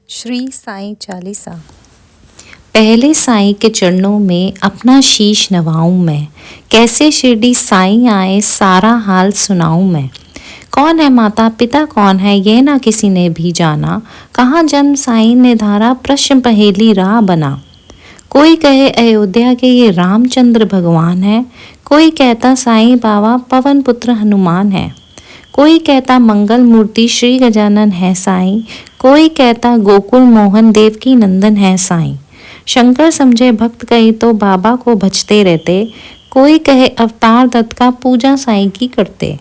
श्री साईं चालीसा। पहले साईं के चरणों में अपना शीश नवाऊं मैं, कैसे शिरडी साईं आए सारा हाल सुनाऊं मैं। कौन है माता पिता कौन है ये ना किसी ने भी जाना, कहाँ जन्म साईं ने धारा प्रश्न पहेली राह बना। कोई कहे अयोध्या के ये रामचंद्र भगवान है, कोई कहता साईं बाबा पवन पुत्र हनुमान है, कोई कहता मंगल मूर्ति श्री गजानन है साईं, कोई कहता गोकुल मोहन देवकी नंदन है साईं। शंकर समझे भक्त कहीं तो बाबा को भजते रहते, कोई कहे अवतार दत्त का पूजा साईं की करते।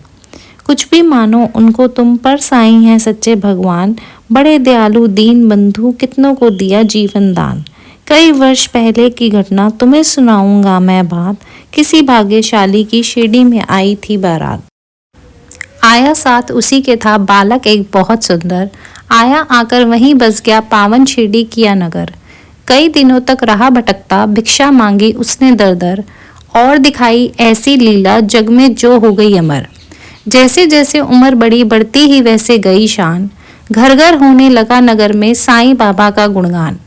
कुछ भी मानो उनको तुम पर साईं हैं सच्चे भगवान, बड़े दयालु दीन बंधु कितनों को दिया जीवन दान। कई वर्ष पहले की घटना तुम्हें सुनाऊंगा मैं बात, किसी भाग्यशाली की शिरडी में आई थी बारात। आया साथ उसी के था बालक एक बहुत सुंदर, आया आकर वहीं बस गया पावन शिरडी किया नगर। कई दिनों तक रहा भटकता, भिक्षा मांगी उसने दर दर, और दिखाई ऐसी लीला जग में जो हो गई अमर। जैसे जैसे उम्र बढ़ी बढ़ती ही वैसे गई शान, घर घर होने लगा नगर में साईं बाबा का गुणगान।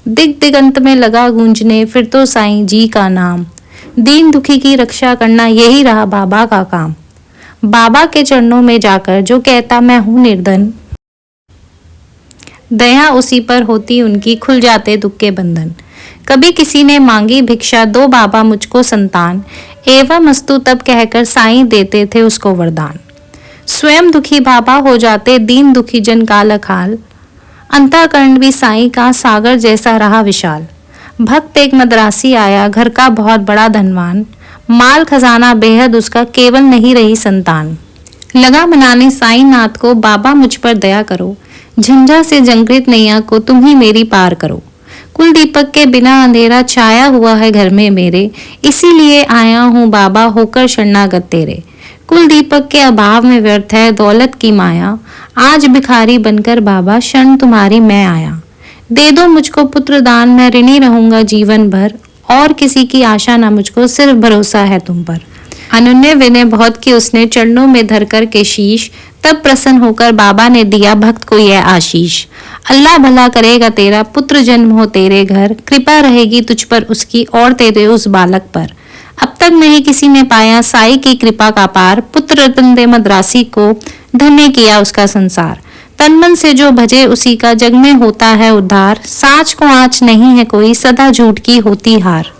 दिग दिगंत में लगा गूंजने फिर तो साईं जी का नाम, दीन दुखी की रक्षा करना यही रहा बाबा का काम। बाबा के चरणों में जाकर जो कहता मैं हूँ निर्धन, दया उसी पर होती उनकी, खुल जाते दुख के बंधन। कभी किसी ने मांगी भिक्षा दो बाबा मुझको संतान, एवं अस्तु तब कहकर साईं देते थे उसको वरदान। स्वयं दुखी बाबा हो जाते दीन दुखी जन का लखाल, अंतःकरण भी साईं का सागर जैसा रहा विशाल। भक्त एक मद्रासी आया घर का बहुत बड़ा धनवान, माल खजाना बेहद उसका केवल नहीं रही संतान। लगा मनाने साईं नाथ को बाबा मुझ पर दया करो, झंझा से जंगृत नैया को तुम ही मेरी पार करो। कुल दीपक के बिना अंधेरा छाया हुआ है घर में मेरे, इसीलिए आया हूँ बाबा होकर शरणागत तेरे। कुल दीपक के अभाव में व्यर्थ है दौलत की माया, आज भिखारी बनकर बाबा शरण तुम्हारी मैं आया। दे दो मुझको पुत्र दान, मैं ऋणी रहूंगा जीवन भर, और किसी की आशा ना मुझको सिर्फ भरोसा है तुम पर। अनन्य विनय बहुत की उसने चरणों में धरकर के शीश, तब प्रसन्न होकर बाबा ने दिया भक्त को यह आशीष। अल्लाह भला करेगा तेरा पुत्र जन्म हो तेरे घर, कृपा रहेगी तुझ पर उसकी और तेरे उस बालक पर। अब तक नहीं किसी ने पाया साईं की कृपा का पार, पुत्र रतन दे मद्रासी को धन्य किया उसका संसार। तन मन से जो भजे उसी का जग में होता है उद्धार, साच को आँच नहीं है कोई सदा झूठ की होती हार।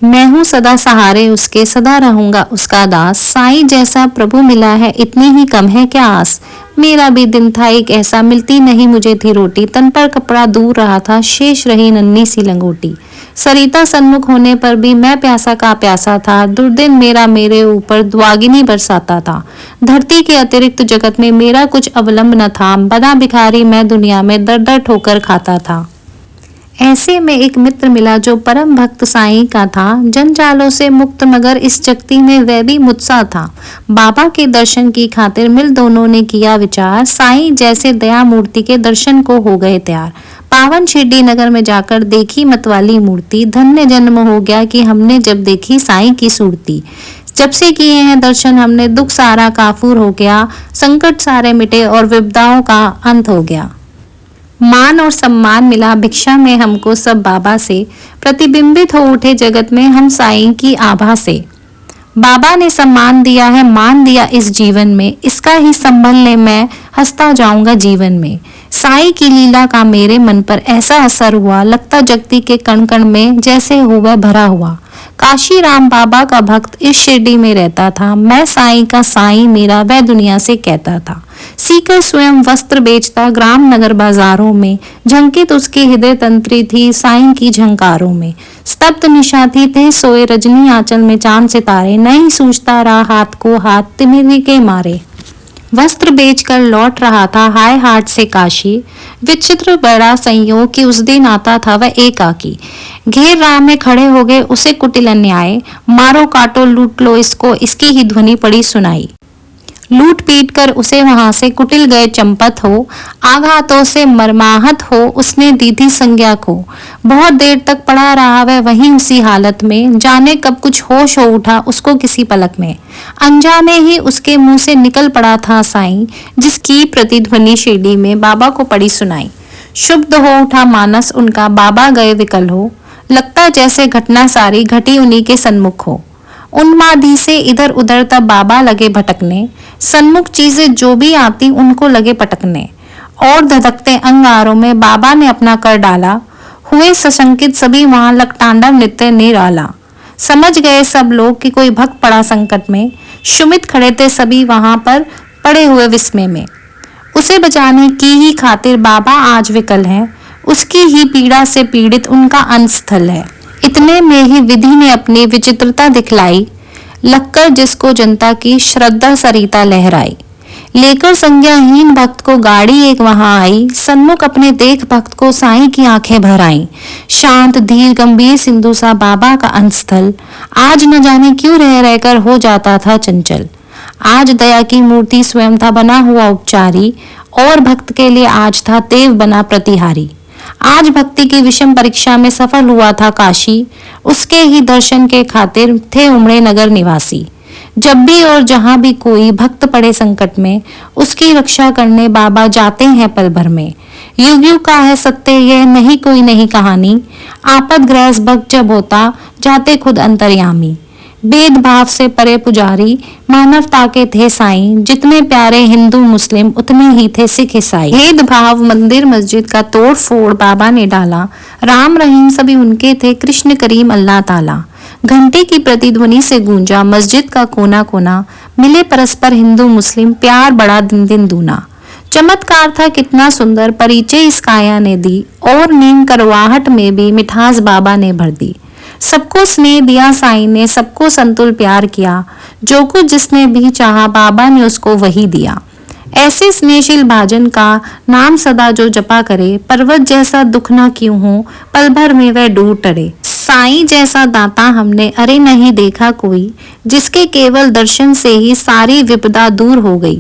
मैं हूँ सदा सहारे उसके, सदा रहूंगा उसका दास, साईं जैसा प्रभु मिला है इतनी ही कम है क्या आस। मेरा भी दिन था एक ऐसा, मिलती नहीं मुझे थी रोटी, तन पर कपड़ा दूर रहा था शेष रही नन्ही सी लंगोटी। सरिता सन्मुख होने पर भी मैं प्यासा का प्यासा था, दुर्दिन मेरा मेरे ऊपर द्वागिनी बरसाता था। धरती के अतिरिक्त जगत में मेरा कुछ अवलंब न था, बना भिखारी मैं दुनिया में दर दर ठोकर खाता था। ऐसे में एक मित्र मिला जो परम भक्त साईं का था, जंजालों से मुक्त मगर इस जगती में वह भी मुझसा था। बाबा के दर्शन की खातिर मिल दोनों ने किया विचार, साईं जैसे दया मूर्ति के दर्शन को हो गए तैयार। पावन शिरडी नगर में जाकर देखी मतवाली मूर्ति, धन्य जन्म हो गया कि हमने जब देखी साईं की सूरती। जब से किए हैं दर्शन हमने दुख सारा काफूर हो गया, संकट सारे मिटे और विपदाओं का अंत हो गया। मान और सम्मान मिला भिक्षा में हमको सब बाबा से, प्रतिबिंबित हो उठे जगत में हम साईं की आभा से। बाबा ने सम्मान दिया है मान दिया इस जीवन में, इसका ही संभल ले मैं हंसता जाऊंगा जीवन में। साईं की लीला का मेरे मन पर ऐसा असर हुआ, लगता जगती के कण कण में जैसे हुआ भरा हुआ। काशी राम बाबा का भक्त इस शिरडी में रहता था, मैं साईं का साईं मेरा वह दुनिया से कहता था। सीकर स्वयं वस्त्र बेचता ग्राम नगर बाजारों में, झंकित उसकी हृदय तंत्री थी साईं की झंकारों में। स्तब्ध निशाती थे सोए रजनी आंचल में चांद सितारे, नहीं सूझता रहा हाथ को हाथ तिमिरी के मारे। वस्त्र बेचकर लौट रहा था हाय हाट से काशी, विचित्र बड़ा संयोग कि उस दिन आता था वह एकाकी। घेर राह में खड़े हो गए उसे कुटिल अन्याय, मारो काटो लूट लो इसको इसकी ही ध्वनि पड़ी सुनाई। लूट पीट कर उसे वहां से कुटिल गए चंपत हो, आघातों से मरमाहत हो उसने दी थी संज्ञा को। बहुत देर तक पड़ा रहा वह वहीं उसी हालत में, जाने कब कुछ होश हो उठा उसको किसी पलक में। अनजाने ही उसके मुंह से निकल पड़ा था साईं, जिसकी प्रतिध्वनि शिरडी में बाबा को पड़ी सुनाई। शुभ हो उठा मानस उनका, बाबा गए विकल हो, लगता जैसे घटना सारी घटी उन्हीं के सन्मुख हो। उन्मादी से इधर उधर तब बाबा लगे भटकने, सन्मुख चीजें जो भी आती उनको लगे पटकने। और धधकते अंगारों में बाबा ने अपना कर डाला, हुए सशंकित सभी वहां लकटांडव नृत्य निराला। समझ गए सब लोग कि कोई भक्त पड़ा संकट में, शुमित खड़े थे सभी वहां पर पड़े हुए विस्मय में। उसे बचाने की ही खातिर बाबा आज विकल हैं, उसकी ही पीड़ा से पीड़ित उनका अंतस्थल है। इतने में ही विधि ने अपनी विचित्रता दिखलाई, लगकर जिसको जनता की श्रद्धा सरिता लहराई। लेकर संज्ञाहीन भक्त को गाड़ी एक वहां आई, सन्मुख अपने देख भक्त को साईं की आंखें भर आईं। शांत धीर गंभीर सिंधु सा बाबा का अंतस्थल, आज न जाने क्यों रह रहकर हो जाता था चंचल। आज दया की मूर्ति स्वयं था बना हुआ उपचारी, और भक्त के लिए आज था देव बना प्रतिहारी। आज भक्ति की विषम परीक्षा में सफल हुआ था काशी, उसके ही दर्शन के खातिर थे उमड़े नगर निवासी। जब भी और जहां भी कोई भक्त पड़े संकट में, उसकी रक्षा करने बाबा जाते हैं पल भर में। युग युग का है सत्य यह नहीं कोई नहीं कहानी, आपदग्रस्त भक्त जब होता जाते खुद अंतर्यामी। भेदभाव से परे पुजारी, मानवता के थे साईं, जितने प्यारे हिंदू मुस्लिम उतने ही थे सिख ईसाई। भेदभाव मंदिर मस्जिद का तोड़ फोड़ बाबा ने डाला, राम रहीम सभी उनके थे, कृष्ण करीम अल्लाह ताला। घंटे की प्रतिध्वनि से गूंजा मस्जिद का कोना कोना, मिले परस्पर हिंदू मुस्लिम, प्यार बड़ा दिन दिन दूना। चमत्कार था कितना सुंदर परिचय इस काया ने दी, और नीम करवाहट में भी मिठास बाबा ने भर दी। सबको स्नेह दिया साईं ने, सबको संतुल प्यार किया, जो कुछ जिसने भी चाहा बाबा ने उसको वही दिया। ऐसे स्नेहशील भाजन का नाम सदा जो जपा करे, पर्वत जैसा दुख ना क्यों हो, पल भर में वह डूब टरे। साईं जैसा दाता हमने अरे नहीं देखा कोई, जिसके केवल दर्शन से ही सारी विपदा दूर हो गई।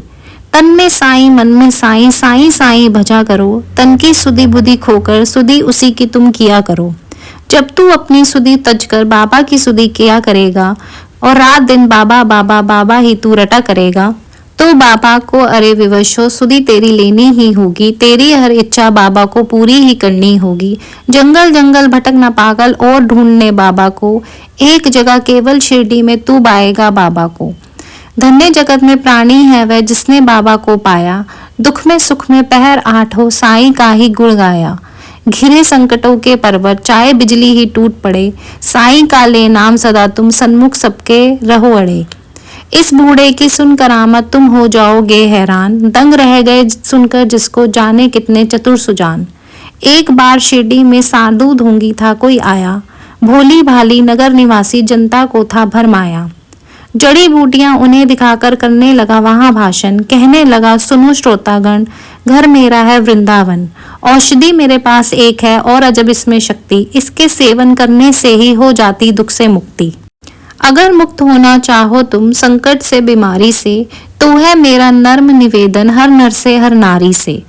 तन में साईं मन में साईं, साईं साईं भजा करो, तन की सुधि बुद्धि खोकर सुधि उसी की तुम किया करो। जब तू अपनी सुधि तजकर बाबा की सुधि किया करेगा, और रात दिन बाबा बाबा बाबा ही तू रटा करेगा, तो बाबा को अरे विवश हो सुधि तेरी लेनी ही होगी। तेरी हर इच्छा बाबा को पूरी ही करनी होगी। जंगल जंगल भटक न पागल और ढूंढने बाबा को, एक जगह केवल शिरडी में तू पाएगा बाबा को। धन्य जगत में प्राणी है वह जिसने बाबा को पाया, दुख में सुख में पहर आठ हो साईं का ही गुण गाया। घिरे संकटों के पर्वत चाहे बिजली ही टूट पड़े, साईं का ले नाम सदा तुम सन्मुख सबके रहो अड़े। इस बूढ़े की सुन करामत तुम हो जाओगे हैरान, दंग रह गए सुनकर जिसको जाने कितने चतुर सुजान। एक बार शिरडी में साधु ढोंगी था कोई आया, भोली भाली नगर निवासी जनता को था भरमाया। जड़ी बूटियां उन्हें दिखाकर करने लगा वहां भाषण, कहने लगा सुनो श्रोतागण, घर मेरा है वृंदावन, औषधि मेरे पास एक है और अजब इसमें शक्ति, इसके सेवन करने से ही हो जाती दुख से मुक्ति। अगर मुक्त होना चाहो तुम संकट से बीमारी से, तो है मेरा नर्म निवेदन हर नर से हर नारी से।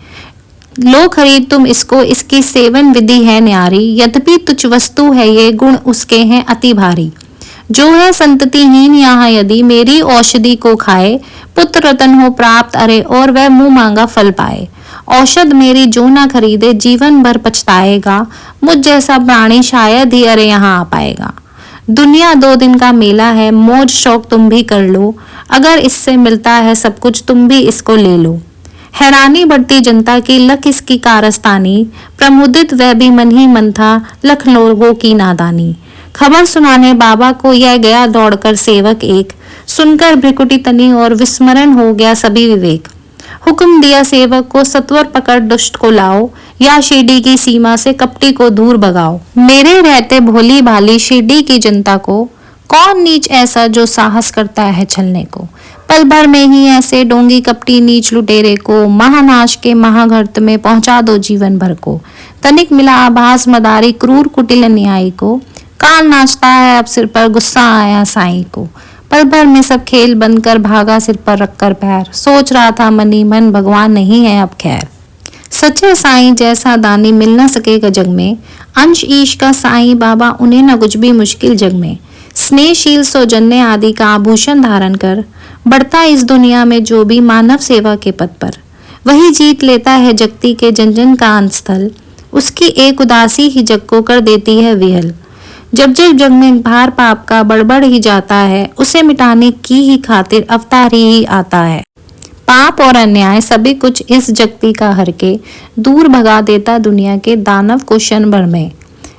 लो खरीद तुम इसको, इसकी सेवन विधि है न्यारी, यद्यपि तुच्छ वस्तु है ये गुण उसके हैं अति भारी। जो है संततिहीन यहाँ यदि मेरी औषधि को खाए, पुत्र रतन हो प्राप्त अरे और वह मुंह मांगा फल पाए। औषध मेरी जो ना खरीदे जीवन भर पछताएगा, मुझ जैसा प्राणी शायद ही अरे यहाँ आ पाएगा। दुनिया 2 दिन का मेला है, मौज शौक तुम भी कर लो, अगर इससे मिलता है सब कुछ तुम भी इसको ले लो। हैरानी बढ़ती जनता की लख इसकी कारस्तानी, प्रमुदित वह भी मन ही मन था लख लोगों की नादानी। खबर सुनाने बाबा को यह गया दौड़कर सेवक एक, सुनकर भ्रिकुटी तनी और विस्मरण हो गया सभी विवेक। हुक्म दिया सेवक को सत्वर पकड़ दुष्ट को लाओ, या शिरडी की सीमा से कपटी को दूर भगाओ। मेरे रहते भोली भाली शिरडी की जनता को, कौन नीच ऐसा जो साहस करता है छलने को। पल भर में ही ऐसे डोंगी कपटी नीच लुटेरे को, महानाश के महाघर्त में पहुंचा दो जीवन भर को। तनिक मिला आभास मदारी क्रूर कुटिल न्यायी को, काल नाचता है अब सिर पर गुस्सा आया साईं को। पल भर में सब खेल बंद कर भागा सिर पर रखकर पैर, सोच रहा था मनी मन भगवान नहीं है अब खैर। सच्चे साईं जैसा दानी मिल न सकेगा जग में, अंश ईश का साईं बाबा उन्हें न कुछ भी मुश्किल जग में। स्नेहशील सौजन्य आदि का आभूषण धारण कर, बढ़ता इस दुनिया में जो भी मानव सेवा के पद पर। वही जीत लेता है जगती के जन जन का अंतस्थल, उसकी एक उदासी ही जग को कर देती है विहल। जब जब जग में भार पाप का बढ़ ही जाता है, उसे मिटाने की ही खातिर अवतार ही आता है। पाप और अन्याय सभी कुछ इस जगती का हर के दूर भगा देता दुनिया के दानव को क्षण भर में।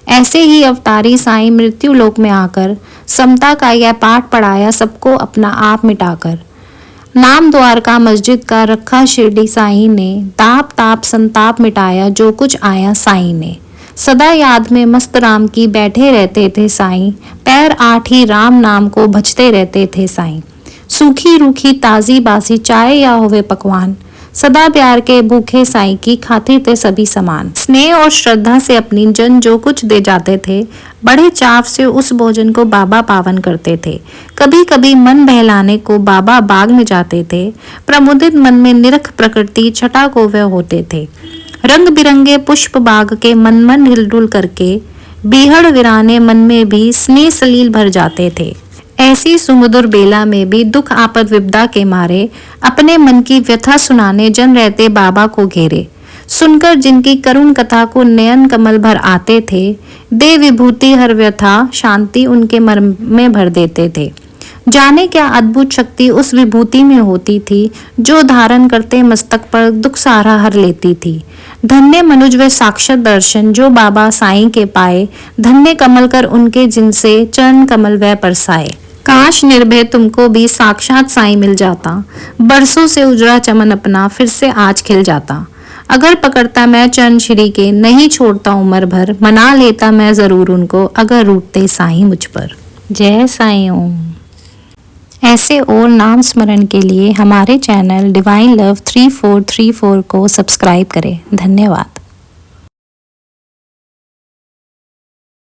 ऐसे ही अवतारी साईं मृत्यु लोक में आकर समता का यह पाठ पढ़ाया सबको अपना आप मिटाकर। नाम द्वारका मस्जिद का रखा शिरडी साईं ने, ताप ताप संताप मिटाया जो कुछ आया साईं ने। सदा याद में मस्त राम की बैठे रहते थे साईं, पैर आठ ही राम नाम को भजते रहते थे साईं। सूखी रूखी ताजी बासी चाय या होवे पकवान, सदा प्यार के भूखे साईं की खातिर थे सभी समान। स्नेह और श्रद्धा से अपनी जन जो कुछ दे जाते थे, बड़े चाव से उस भोजन को बाबा पावन करते थे। कभी कभी मन बहलाने को बाबा बाग में जाते थे, प्रमुदित मन में निरख प्रकृति छटा को वह होते थे। रंग बिरंगे पुष्प बाग के मन मन हिलडुल करके, बीहड़ वीराने मन में भी स्नेह सलील भर जाते थे। ऐसी सुमधुर बेला में भी दुख आपद विपदा के मारे अपने मन की व्यथा सुनाने जन रहते बाबा को घेरे। सुनकर जिनकी करुण कथा को नयन कमल भर आते थे, दे विभूति हर व्यथा शांति उनके मर्म में भर देते थे। जाने क्या अद्भुत शक्ति उस विभूति में होती थी, जो धारण करते मस्तक पर दुख सारा हर लेती थी। धन्य मनुज व साक्षात दर्शन जो बाबा साईं के पाए, धन्य कमल कर उनके जिनसे चरण कमल वह परसाए। काश निर्भय तुमको भी साक्षात साईं मिल जाता, बरसों से उजड़ा चमन अपना फिर से आज खिल जाता। अगर पकड़ता मैं चरण श्री के, नहीं छोड़ता उम्र भर, मना लेता मैं जरूर उनको, अगर रूठते साईं मुझ पर। जय साईं ओम। ऐसे और नाम स्मरण के लिए हमारे चैनल डिवाइन लव 3434 को सब्सक्राइब करें। धन्यवाद।